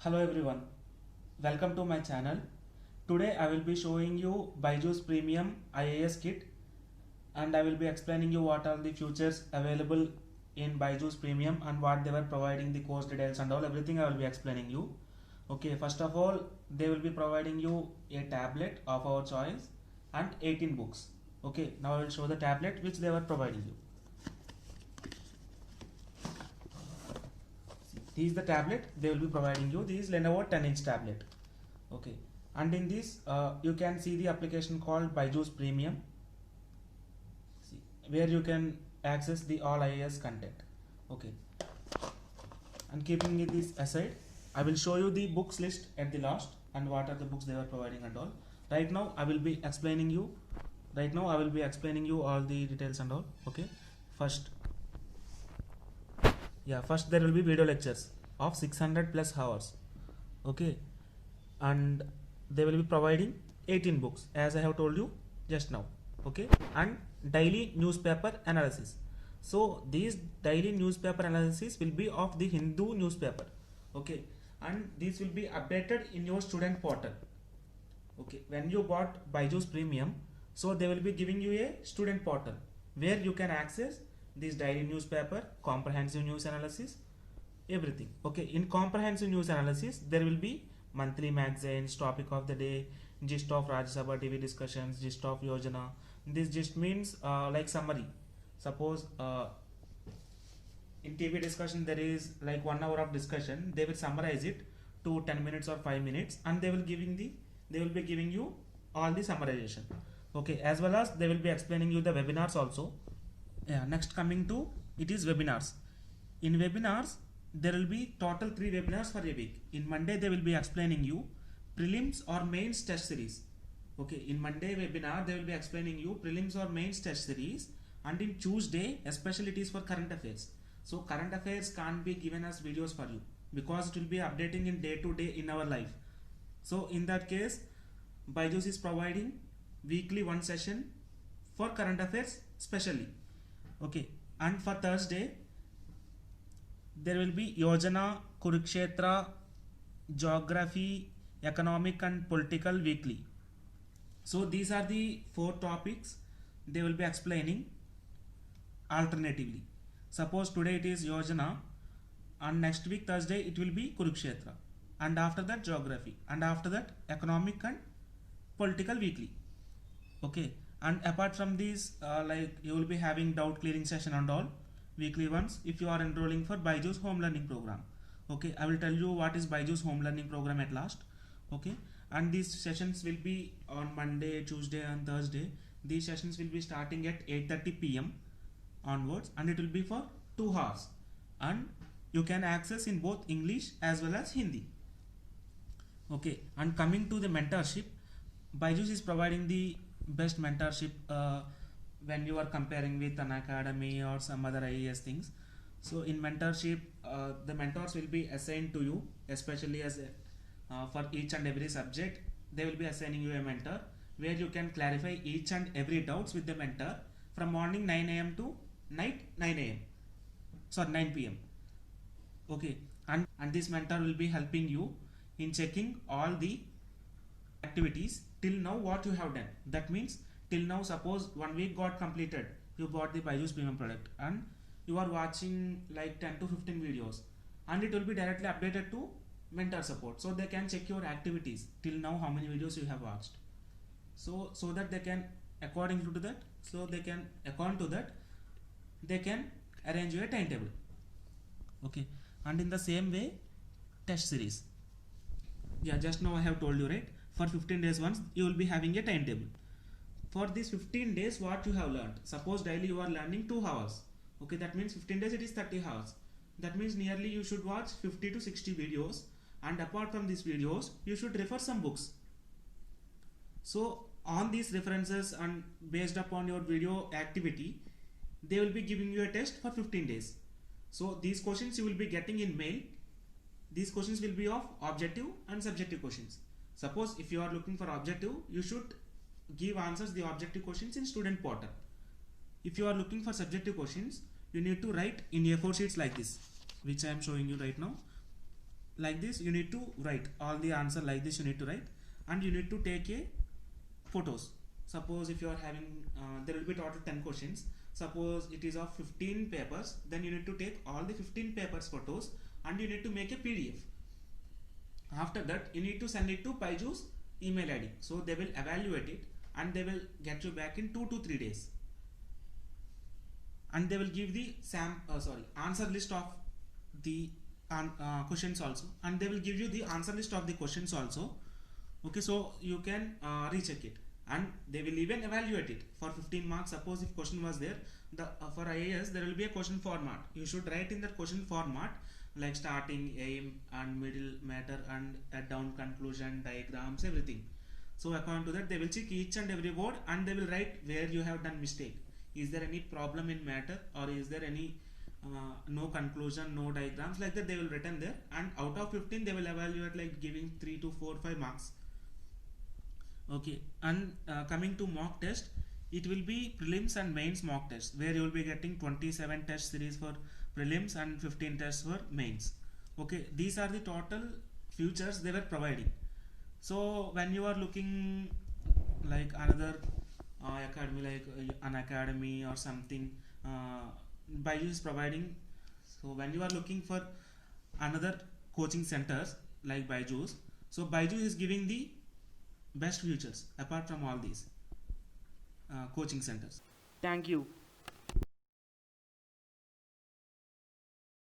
Hello everyone, welcome to my channel. Today I will be showing you Byju's Premium IAS kit and I will be explaining you what are the features available in Byju's Premium and what they were providing, the course details and all, everything I will be explaining you. Okay, first of all, they will be providing you a tablet of our choice and 18 books. Okay, now I will show the tablet which they were providing you. This is the tablet they will be providing you. This is Lenovo 10-inch tablet. Okay, and in this you can see the application called Byju's Premium. See, where you can access the all IAS content. Okay, and keeping this aside, I will show you the books list at the last and what are the books they are providing and all. Right now I will be explaining you. All the details and all. Okay, first there will be video lectures of 600 plus hours. Okay, and they will be providing 18 books as I have told you just now. Okay, and daily newspaper analysis. So these daily newspaper analysis will be of the Hindu newspaper. Okay, and this will be updated in your student portal. Okay, when you bought Byju's Premium, so they will be giving you a student portal where you can access this daily newspaper, comprehensive news analysis, everything. Okay, in comprehensive news analysis there will be monthly magazines, topic of the day, gist of Rajya Sabha TV discussions, gist of Yojana. This gist means like summary. Suppose in TV discussion there is like 1 hour of discussion, they will summarize it to 10 minutes or 5 minutes and they will be giving you all the summarization. Okay, as well as they will be explaining you the webinars also. Yeah, next coming to it is webinars. In webinars there will be total 3 webinars for a week. In Monday they will be explaining you prelims or mains test series. Okay, in Monday webinar they will be explaining you prelims or mains test series, and in Tuesday especially it is for current affairs. So current affairs can't be given as videos for you because it will be updating in day to day in our life. So in that case Byju's is providing weekly 1 session for current affairs specially. Okay, and for Thursday there will be Yojana, Kurukshetra, Geography, Economic and Political weekly. So these are the 4 topics they will be explaining alternatively. Suppose today it is Yojana and next week Thursday it will be Kurukshetra, and after that Geography, and after that Economic and Political weekly. Okay, and apart from these like you will be having doubt clearing session and all weekly ones if you are enrolling for Byju's home learning program. Okay, I will tell you what is Byju's home learning program at last. Okay, and these sessions will be on Monday, Tuesday and Thursday. These sessions will be starting at 8:30 p.m. onwards and it will be for 2 hours, and you can access in both English as well as Hindi. Okay, and coming to the mentorship, Byju's is providing the best mentorship when you are comparing with an academy or some other IAS things. So in mentorship the mentors will be assigned to you, especially as for each and every subject they will be assigning you a mentor where you can clarify each and every doubts with the mentor from morning 9 a.m. to night 9 p.m. Okay, and this mentor will be helping you in checking all the activities till now what you have done. That means till now, suppose 1 week got completed, you bought the Byju's Premium product and you are watching like 10 to 15 videos, and it will be directly updated to mentor support, so they can check your activities till now how many videos you have watched, so that they can according to that they can arrange you a timetable. Okay, and in the same way test series, yeah, just now I have told you, right? For 15 days once you will be having a timetable. For these 15 days what you have learned, suppose daily you are learning 2 hours. Okay, that means 15 days it is 30 hours. That means nearly you should watch 50 to 60 videos, and apart from these videos you should refer some books. So on these references and based upon your video activity they will be giving you a test for 15 days. So these questions you will be getting in mail. These questions will be of objective and subjective questions. Suppose if you are looking for objective, you should give answers the objective questions in student portal. If you are looking for subjective questions, you need to write in A4 sheets like this, which I am showing you right now. like this you need to write all the answer like this you need to write, and you need to take a photos. Suppose if you are having there will be total 10 questions. Suppose it is of 15 papers, then you need to take all the 15 papers photos and you need to make a PDF. After that you need to send it to Byju's email ID, so they will evaluate it and they will get you back in 2 to 3 days, and they will give the answer list of the questions also, and they will give you the answer list of the questions also. Okay, so you can recheck it, and they will even evaluate it for 15 marks. Suppose if question was there, the for IAS there will be a question format. You should write in that question format like starting, aim, and middle, matter, and down, conclusion, diagrams, everything. So according to that they will check each and every word and they will write where you have done mistake. Is there any problem in matter, or is there any no conclusion, no diagrams, like that they will written there, and out of 15 they will evaluate like giving 3 to 4 5 marks. Okay, and coming to mock test, it will be prelims and mains mock test, where you will be getting 27 test series for prelims and 15 tests for mains. Okay, these are the total features they were providing. So when you are looking like another academy, like an academy or something, Byju is providing. So when you are looking for another coaching centers like Byju's, so Byju is giving the best features apart from all these coaching centers. Thank you.